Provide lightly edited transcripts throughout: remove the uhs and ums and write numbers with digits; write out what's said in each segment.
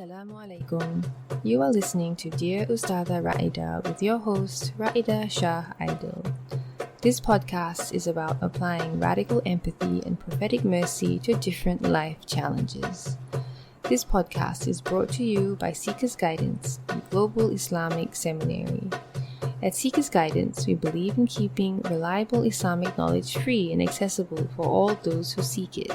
Assalamu alaikum. You are listening to Dear Ustadha Raidah with your host Raidah Shah Idil. This podcast is about applying radical empathy and prophetic mercy to different life challenges. This podcast is brought to you by Seekers Guidance, the Global Islamic Seminary. At Seekers Guidance, we believe in keeping reliable Islamic knowledge free and accessible for all those who seek it.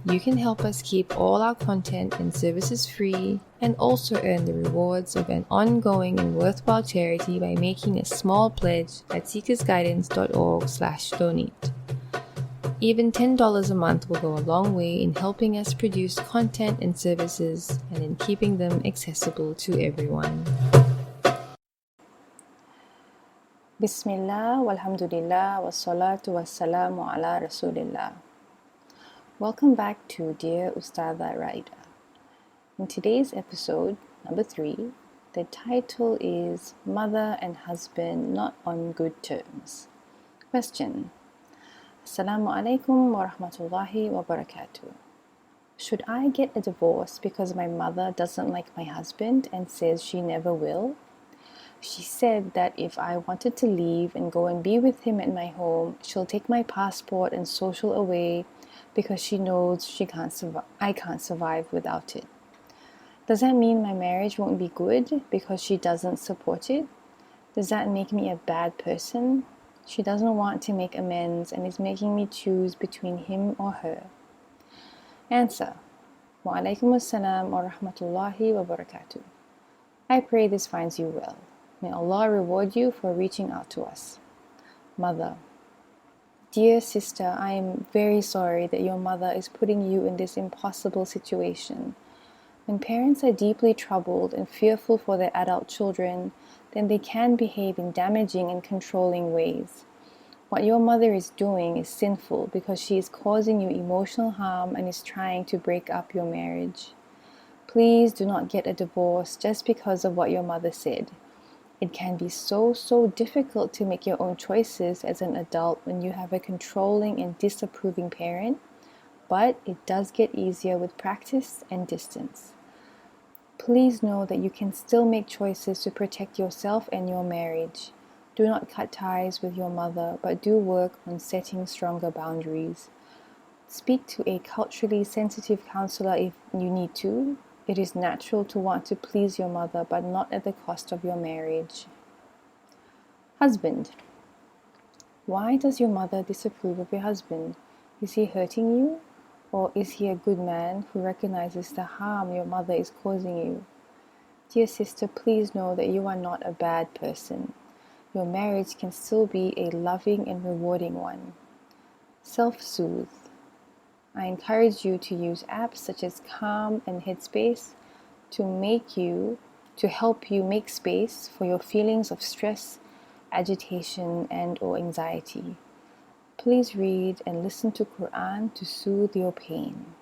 You can help us keep all our content and services free and also earn the rewards of an ongoing and worthwhile charity by making a small pledge at seekersguidance.org/donate. Even $10 a month will go a long way in helping us produce content and services and in keeping them accessible to everyone. Bismillah, walhamdulillah, wassalatu wassalamu ala rasulillah. Welcome back to Dear Ustadha Raidah. In today's episode, number 3, the title is Mother and Husband Not on Good Terms. Question. Assalamu alaikum wa rahmatullahi wa barakatuh. Should I get a divorce because my mother doesn't like my husband and says she never will? She said that if I wanted to leave and go and be with him at my home, she'll take my passport and social away because she knows I can't survive without it. Does that mean my marriage won't be good because she doesn't support it? Does that make me a bad person? She doesn't want to make amends and is making me choose between him or her. Answer. Wa alaikum assalam wa rahmatullahi wa barakatuh. I pray this finds you well. May Allah reward you for reaching out to us. Mother. Dear sister, I am very sorry that your mother is putting you in this impossible situation. When parents are deeply troubled and fearful for their adult children, then they can behave in damaging and controlling ways. What your mother is doing is sinful because she is causing you emotional harm and is trying to break up your marriage. Please do not get a divorce just because of what your mother said. It can be so difficult to make your own choices as an adult when you have a controlling and disapproving parent, but it does get easier with practice and distance. Please know that you can still make choices to protect yourself and your marriage. Do not cut ties with your mother, but do work on setting stronger boundaries. Speak to a culturally sensitive counselor if you need to. It is natural to want to please your mother, but not at the cost of your marriage. Husband. Why does your mother disapprove of your husband? Is he hurting you? Or is he a good man who recognizes the harm your mother is causing you? Dear sister, please know that you are not a bad person. Your marriage can still be a loving and rewarding one. Self-soothe. I encourage you to use apps such as Calm and Headspace to help you make space for your feelings of stress, agitation, and/or anxiety. Please read and listen to Quran to soothe your pain.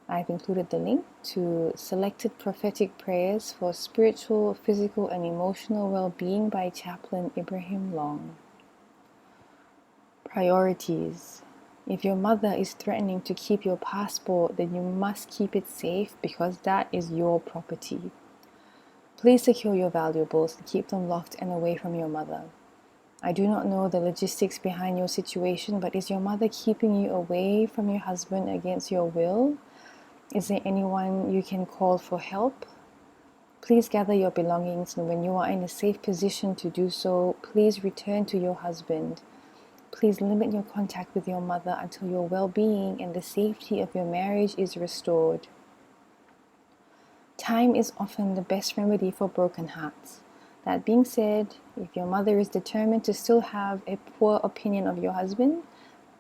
I've included the link to selected prophetic prayers for spiritual, physical, and emotional well-being by Chaplain Ibrahim Long. Priorities. If your mother is threatening to keep your passport, then you must keep it safe because that is your property. Please secure your valuables and keep them locked and away from your mother. I do not know the logistics behind your situation, but is your mother keeping you away from your husband against your will? Is there anyone you can call for help? Please gather your belongings, and when you are in a safe position to do so, please return to your husband. Please limit your contact with your mother until your well-being and the safety of your marriage is restored. Time is often the best remedy for broken hearts. That being said, if your mother is determined to still have a poor opinion of your husband,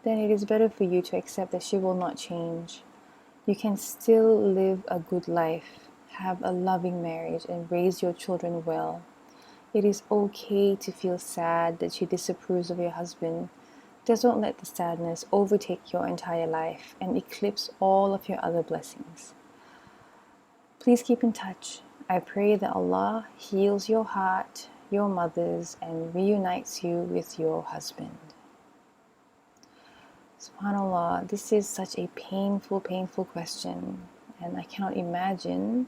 then it is better for you to accept that she will not change. You can still live a good life, have a loving marriage, and raise your children well. It is okay to feel sad that she disapproves of your husband. Just don't let the sadness overtake your entire life and eclipse all of your other blessings. Please keep in touch. I pray that Allah heals your heart, your mother's, and reunites you with your husband. SubhanAllah, this is such a painful question. and I cannot imagine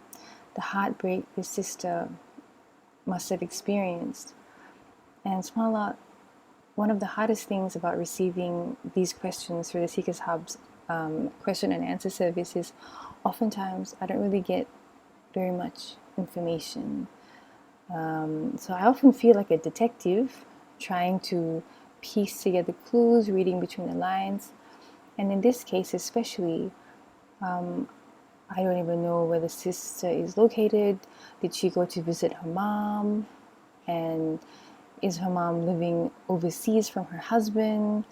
the heartbreak this sister must have experienced. And subhanAllah, one of the hardest things about receiving these questions through the Seekers Hub's question and answer service is oftentimes I don't really get very much information. So I often feel like a detective trying to piece together clues, reading between the lines. And in this case especially, I don't even know where the sister is located. Did she go to visit her mom? And is her mom living overseas from her husband?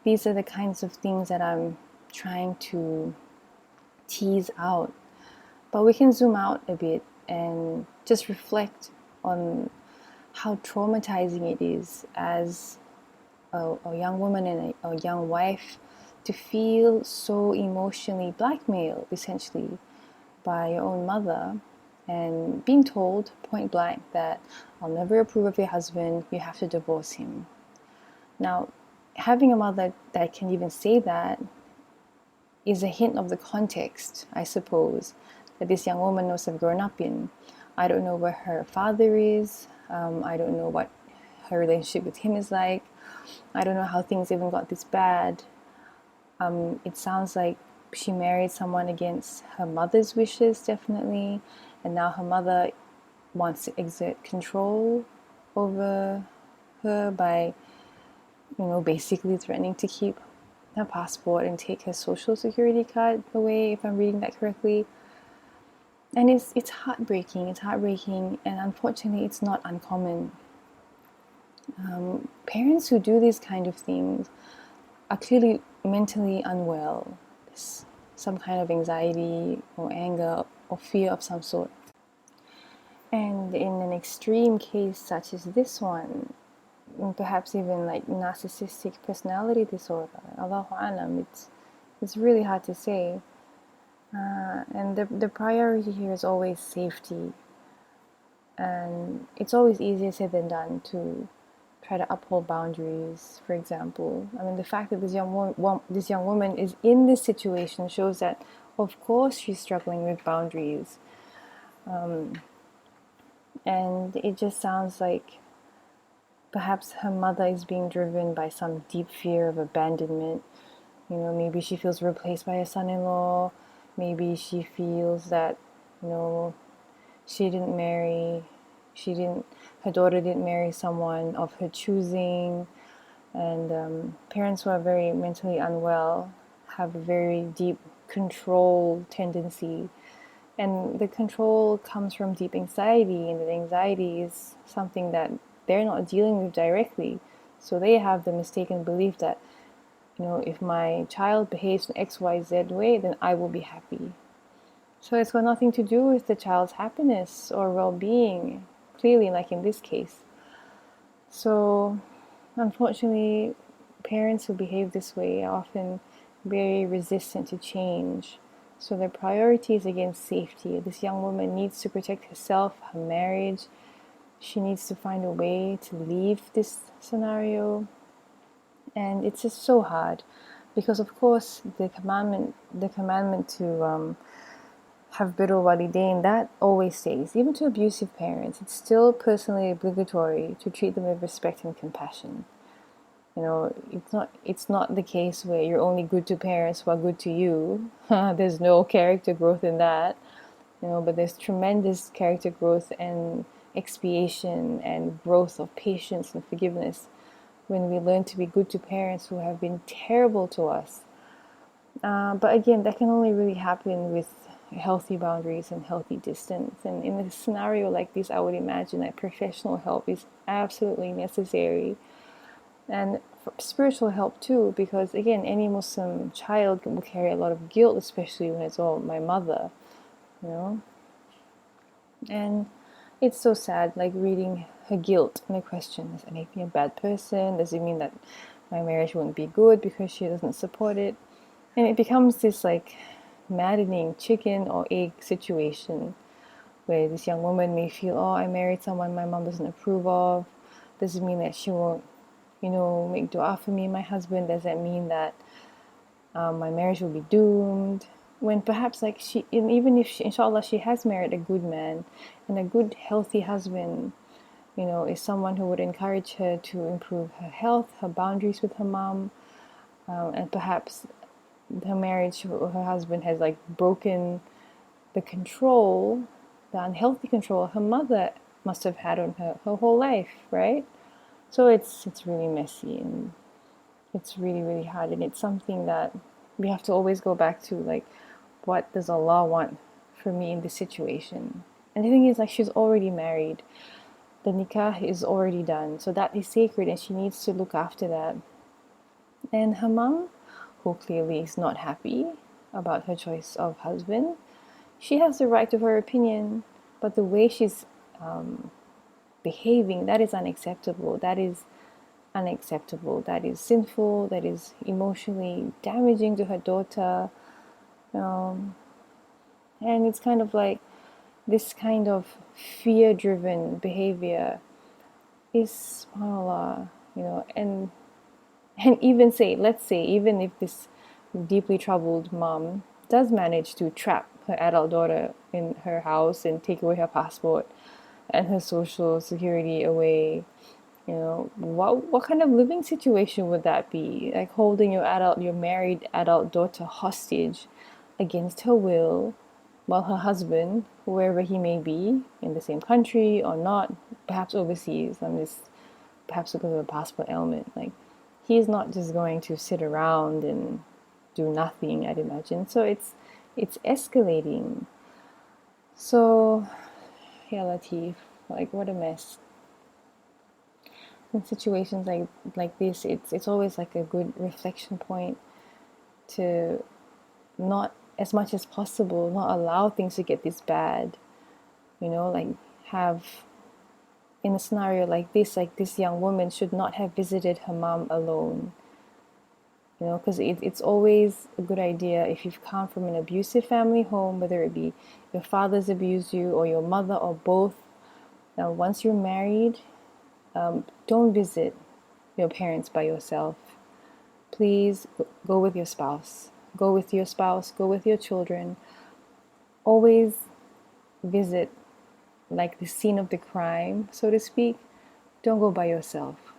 These are the kinds of things that I'm trying to tease out. But we can zoom out a bit and just reflect on how traumatizing it is as a young woman and a young wife to feel so emotionally blackmailed, essentially, by your own mother, and being told point blank that I'll never approve of your husband, you have to divorce him. Now, having a mother that can even say that is a hint of the context, I suppose, that this young woman must have grown up in. I don't know where her father is. I don't know what her relationship with him is like. I don't know how things even got this bad. It sounds like she married someone against her mother's wishes, definitely, and now her mother wants to exert control over her by, basically threatening to keep her passport and take her social security card away, if I'm reading that correctly. And it's heartbreaking. It's heartbreaking, and unfortunately, it's not uncommon. Parents who do these kind of things are clearly mentally unwell. There's some kind of anxiety or anger or fear of some sort. And in an extreme case such as this one, perhaps even like narcissistic personality disorder, Allahu Alam, it's really hard to say. And the priority here is always safety. And it's always easier said than done to try to uphold boundaries, for example. I mean, the fact that this young woman is in this situation shows that, of course, she's struggling with boundaries. And it just sounds like perhaps her mother is being driven by some deep fear of abandonment. Maybe she feels replaced by a son-in-law. Maybe she feels that, she didn't marry, her daughter didn't marry someone of her choosing. And parents who are very mentally unwell have a very deep control tendency. And the control comes from deep anxiety, and the anxiety is something that they're not dealing with directly. So they have the mistaken belief that, if my child behaves in XYZ way, then I will be happy. So it's got nothing to do with the child's happiness or well-being, clearly, like in this case. So, unfortunately, parents who behave this way are often very resistant to change. So their priority is against safety. This young woman needs to protect herself, her marriage. She needs to find a way to leave this scenario. And it's just so hard because, of course, the commandment to have birrul walidain, that always stays. Even to abusive parents, it's still personally obligatory to treat them with respect and compassion. It's not the case where you're only good to parents who are good to you. There's no character growth in that. But there's tremendous character growth and expiation and growth of patience and forgiveness when we learn to be good to parents who have been terrible to us. But again, that can only really happen with healthy boundaries and healthy distance. And in a scenario like this, I would imagine that professional help is absolutely necessary. And spiritual help too, because again, any Muslim child will carry a lot of guilt, especially when it's all my mother, And it's so sad, like reading her guilt and the question, does it make me a bad person? Does it mean that my marriage won't be good because she doesn't support it? And it becomes this like maddening chicken or egg situation where this young woman may feel, oh, I married someone my mom doesn't approve of. Does it mean that she won't, make dua for me and my husband? Does that mean that my marriage will be doomed? when perhaps like she, and even if she, inshallah, she has married a good man and a good healthy husband, is someone who would encourage her to improve her health, her boundaries with her mom, and perhaps her marriage, her husband has like broken the control, the unhealthy control her mother must have had on her whole life, right? So it's really messy, and it's really, really hard, and it's something that we have to always go back to, like, what does Allah want for me in this situation? And the thing is, like, she's already married. The nikah is already done, so that is sacred, and she needs to look after that. And her mom, who clearly is not happy about her choice of husband, she has the right to her opinion, but the way she's behaving, that is unacceptable. That is unacceptable. That is sinful. That is emotionally damaging to her daughter. And it's kind of like this kind of fear-driven behavior is, subhanAllah, and even let's say, even if this deeply troubled mom does manage to trap her adult daughter in her house and take away her passport and her social security away, what kind of living situation would that be? Like holding your married adult daughter hostage against her will, while her husband, wherever he may be, in the same country or not, perhaps overseas, perhaps because of a passport ailment, like, he's not just going to sit around and do nothing, I'd imagine. So it's escalating. So, yeah, Latif, like, what a mess. In situations like this, it's always like a good reflection point to not, as much as possible, not allow things to get this bad. Like, have, in a scenario like this young woman should not have visited her mom alone. Because it's always a good idea, if you've come from an abusive family home, whether it be your father's abused you or your mother or both. Now, once you're married, don't visit your parents by yourself. Please go with your spouse. Go with your spouse. Go with your children. Always visit, like, the scene of the crime, so to speak. Don't go by yourself.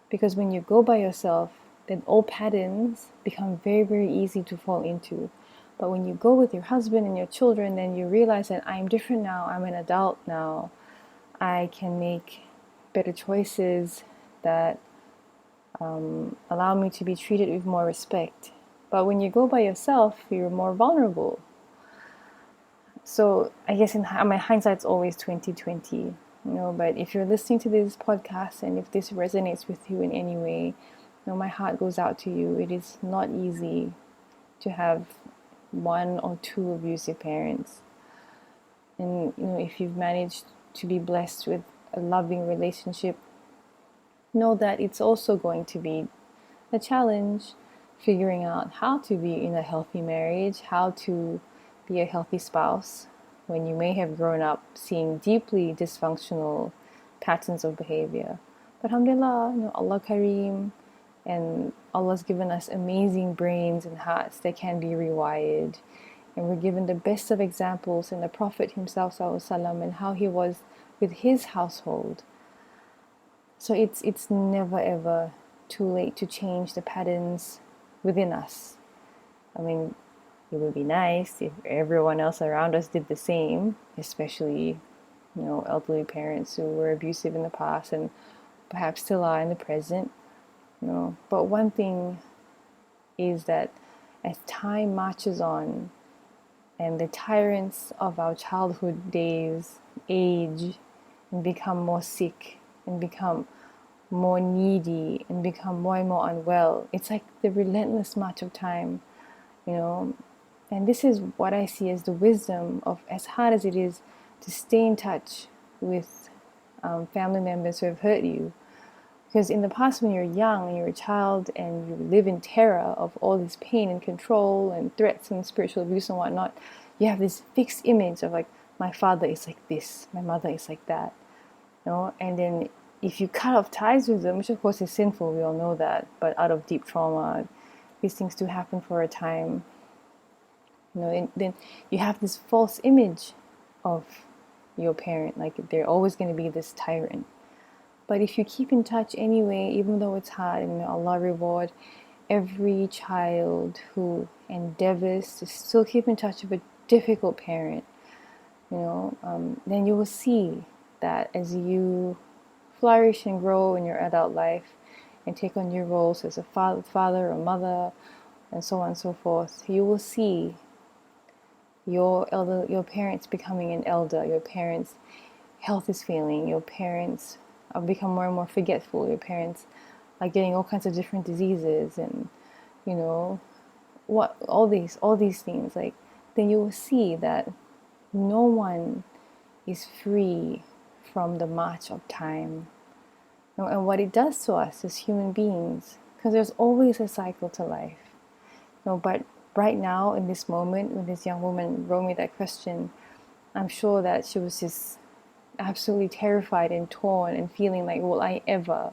Because when you go by yourself, then old patterns become very, very easy to fall into. But when you go with your husband and your children, then you realize that I'm different now. I'm an adult now. I can make better choices that allow me to be treated with more respect. But when you go by yourself, you're more vulnerable. So I guess in my hindsight's always 2020, but if you're listening to this podcast and if this resonates with you in any way, my heart goes out to you. It is not easy to have one or two abusive parents. And, if you've managed to be blessed with a loving relationship, know that it's also going to be a challenge figuring out how to be in a healthy marriage, how to be a healthy spouse when you may have grown up seeing deeply dysfunctional patterns of behavior. But alhamdulillah, Allah Kareem, and Allah's given us amazing brains and hearts that can be rewired. And we're given the best of examples in the Prophet himself, sallallahu, and how he was with his household. So it's never ever too late to change the patterns within us. I mean, it would be nice if everyone else around us did the same, especially, elderly parents who were abusive in the past and perhaps still are in the present. But one thing is that as time marches on and the tyrants of our childhood days age and become more sick and become more needy and become more and more unwell, it's like the relentless march of time, and this is what I see as the wisdom of, as hard as it is to stay in touch with family members who have hurt you. Because in the past, when you're young and you're a child and you live in terror of all this pain and control and threats and spiritual abuse and whatnot, you have this fixed image of, like, my father is like this, my mother is like that, and then if you cut off ties with them, which of course is sinful, we all know that, but out of deep trauma, these things do happen for a time, And then you have this false image of your parent, like they're always going to be this tyrant. But if you keep in touch anyway, even though it's hard, and Allah reward every child who endeavors to still keep in touch with a difficult parent, then you will see that as you flourish and grow in your adult life and take on new roles as a father or mother and so on and so forth, you will see your parents becoming an elder, your parents' health is failing, your parents have become more and more forgetful, your parents are getting all kinds of different diseases, and what all these things, like, then you will see that no one is free from the march of time, and what it does to us as human beings, because there's always a cycle to life. But right now, in this moment, when this young woman wrote me that question, I'm sure that she was just absolutely terrified and torn and feeling like, will I ever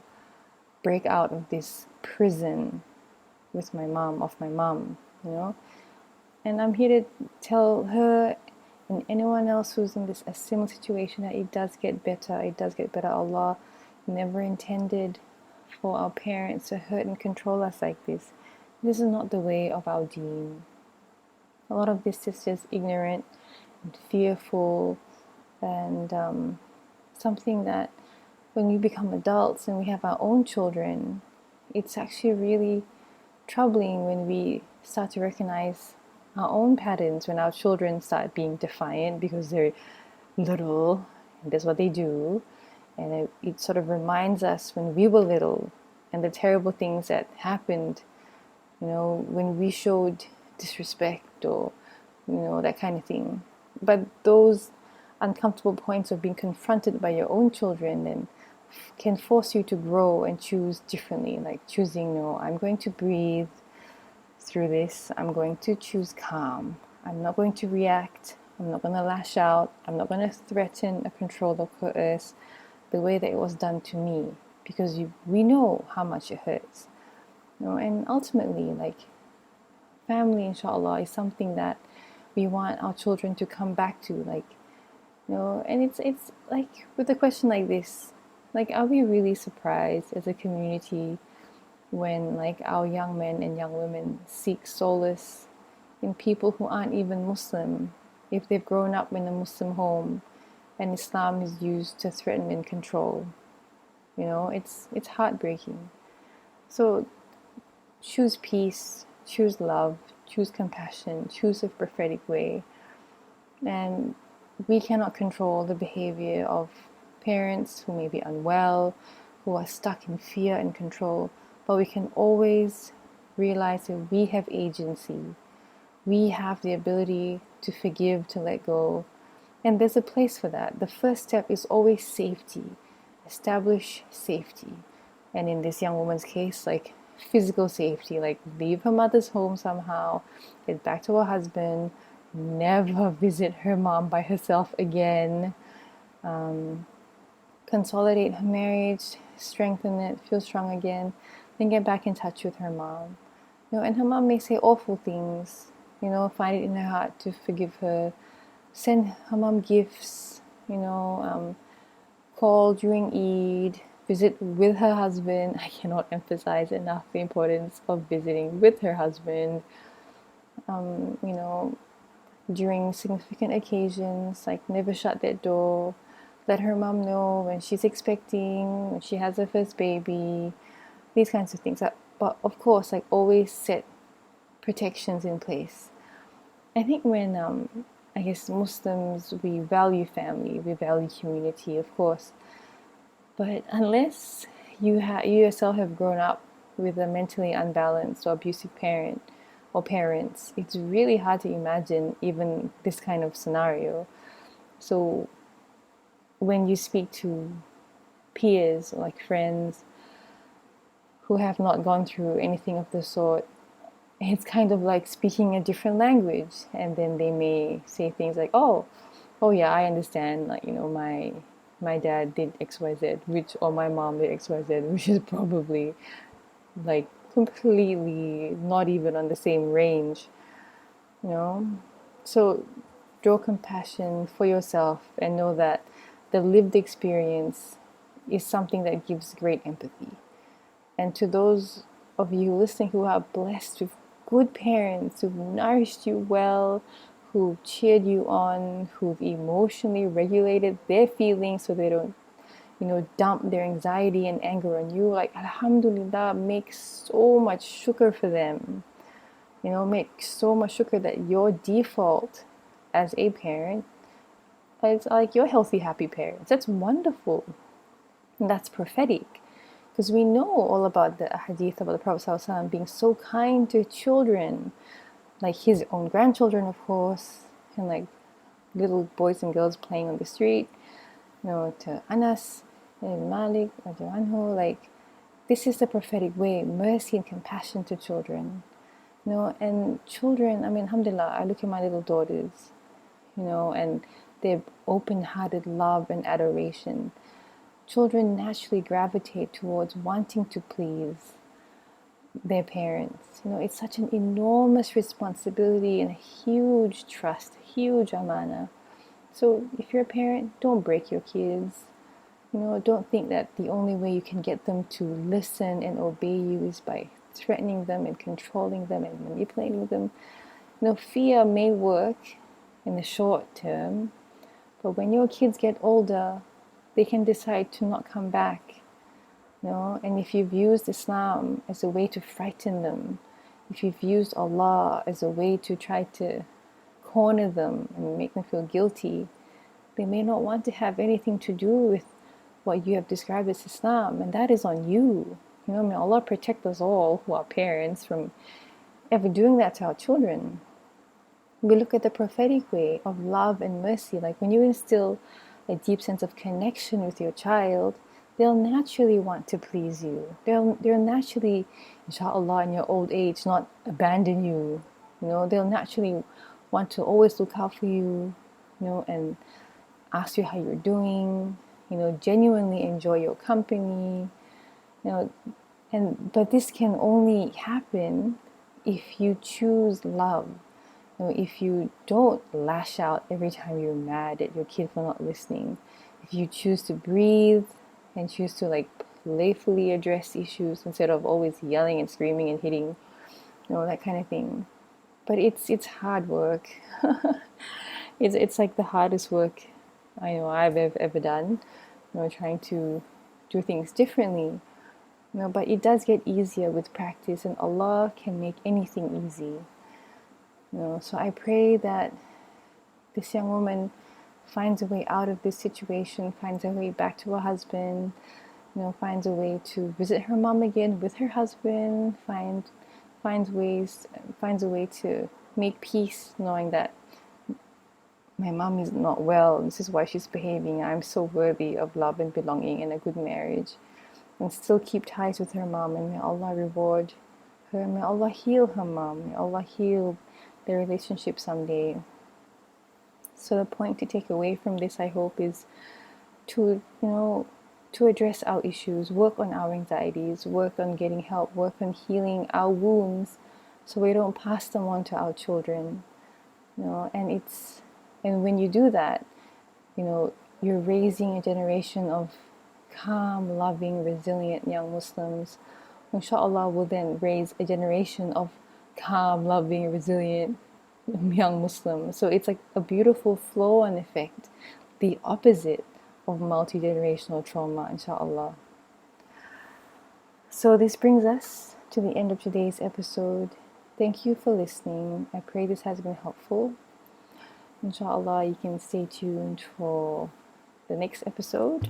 break out of this prison with my mom, And I'm here to tell her and anyone else who's in a similar situation that it does get better. It does get better. Allah never intended for our parents to hurt and control us like this. This is not the way of our deen. A lot of this is just ignorant and fearful, and something that when we become adults and we have our own children, it's actually really troubling when we start to recognize our own patterns when our children start being defiant because they're little and that's what they do. And it sort of reminds us when we were little and the terrible things that happened, when we showed disrespect or, that kind of thing. But those uncomfortable points of being confronted by your own children then can force you to grow and choose differently, like choosing, I'm going to breathe through this. I'm going to choose calm. I'm not going to react. I'm not going to lash out. I'm not going to threaten or control or coerce the way that it was done to me, because we know how much it hurts. And ultimately, like, family, inshallah, is something that we want our children to come back to, like, and it's like with a question like this, like, are we really surprised as a community when, like, our young men and young women seek solace in people who aren't even Muslim, if they've grown up in a Muslim home and Islam is used to threaten and control? It's heartbreaking. So choose peace, choose love, choose compassion, choose a prophetic way. And we cannot control the behavior of parents who may be unwell, who are stuck in fear and control, but we can always realize that we have agency. We have the ability to forgive, to let go, and there's a place for that. The first step is always safety. Establish safety. And in this young woman's case, like, physical safety, like leave her mother's home somehow, get back to her husband, never visit her mom by herself again, consolidate her marriage, strengthen it, feel strong again, then get back in touch with her mom. And her mom may say awful things, find it in her heart to forgive her, send her mom gifts, call during Eid, visit with her husband. I cannot emphasize enough the importance of visiting with her husband, during significant occasions, like never shut that door. Let her mom know when she's expecting, when she has her first baby, these kinds of things. But of course, like, always set protections in place. I think when, I guess, Muslims, we value family, we value community, of course. But unless you yourself have grown up with a mentally unbalanced or abusive parent or parents, it's really hard to imagine even this kind of scenario. So when you speak to peers or like friends who have not gone through anything of the sort, it's kind of like speaking a different language, and then they may say things like, oh yeah, I understand, like, my dad did XYZ, or my mom did XYZ, which is probably like completely not even on the same range, So draw compassion for yourself and know that the lived experience is something that gives great empathy. And to those of you listening who are blessed with good parents who've nourished you well, who've cheered you on, who've emotionally regulated their feelings so they don't, dump their anxiety and anger on you, like, alhamdulillah, make so much shukr for them. Make so much shukr that your default as a parent is like your healthy, happy parents. That's wonderful. And that's prophetic. Because we know all about the hadith about the Prophet ﷺ being so kind to children, like his own grandchildren, of course, and like little boys and girls playing on the street, to Anas and Malik, anhu, like, this is the prophetic way, mercy and compassion to children. And children, alhamdulillah, I look at my little daughters, and their open-hearted love and adoration. Children naturally gravitate towards wanting to please their parents. It's such an enormous responsibility and a huge trust, huge amana. So if you're a parent, don't break your kids. Don't think that the only way you can get them to listen and obey you is by threatening them and controlling them and manipulating them. Fear may work in the short term, but when your kids get older, they can decide to not come back. And if you've used Islam as a way to frighten them, if you've used Allah as a way to try to corner them and make them feel guilty, they may not want to have anything to do with what you have described as Islam, and that is on you. May Allah protect us all who are parents from ever doing that to our children. We look at the prophetic way of love and mercy. Like when you instill a deep sense of connection with your child, they'll naturally want to please you. They'll naturally, inshallah, in your old age, not abandon you. They'll naturally want to always look out for you, and ask you how you're doing, genuinely enjoy your company, but this can only happen if you choose love. If you don't lash out every time you're mad at your kid for not listening, if you choose to breathe and choose to playfully address issues instead of always yelling and screaming and hitting, that kind of thing. But it's hard work. It's like the hardest work I know I've ever done, trying to do things differently. But it does get easier with practice, and Allah can make anything easy. So I pray that this young woman finds a way out of this situation, finds a way back to her husband, finds a way to visit her mom again with her husband, finds a way to make peace, knowing that my mom is not well, this is why she's behaving, I'm so worthy of love and belonging and a good marriage, and still keep ties with her mom, and may Allah reward her, may Allah heal her mom, may Allah heal their relationship someday. So the point to take away from this, I hope, is to address our issues, work on our anxieties, work on getting help, work on healing our wounds so we don't pass them on to our children. And when you do that, you're raising a generation of calm, loving, resilient young Muslims. Inshallah, will then raise a generation of calm, loving, resilient young Muslims. So it's like a beautiful flow and effect, the opposite of multi-generational trauma, inshallah. So this brings us to the end of today's episode. Thank you for listening. I pray this has been helpful. Inshallah, you can stay tuned for the next episode.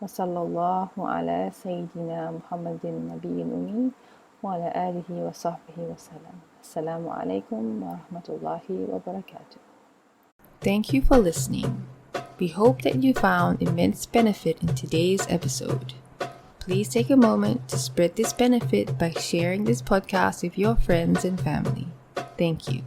وصلى الله على سيدنا محمد النبي الأمي وعلى آله وصحبه وسلم. السلام عليكم ورحمة الله وبركاته. Thank you for listening. We hope that you found immense benefit in today's episode. Please take a moment to spread this benefit by sharing this podcast with your friends and family. Thank you.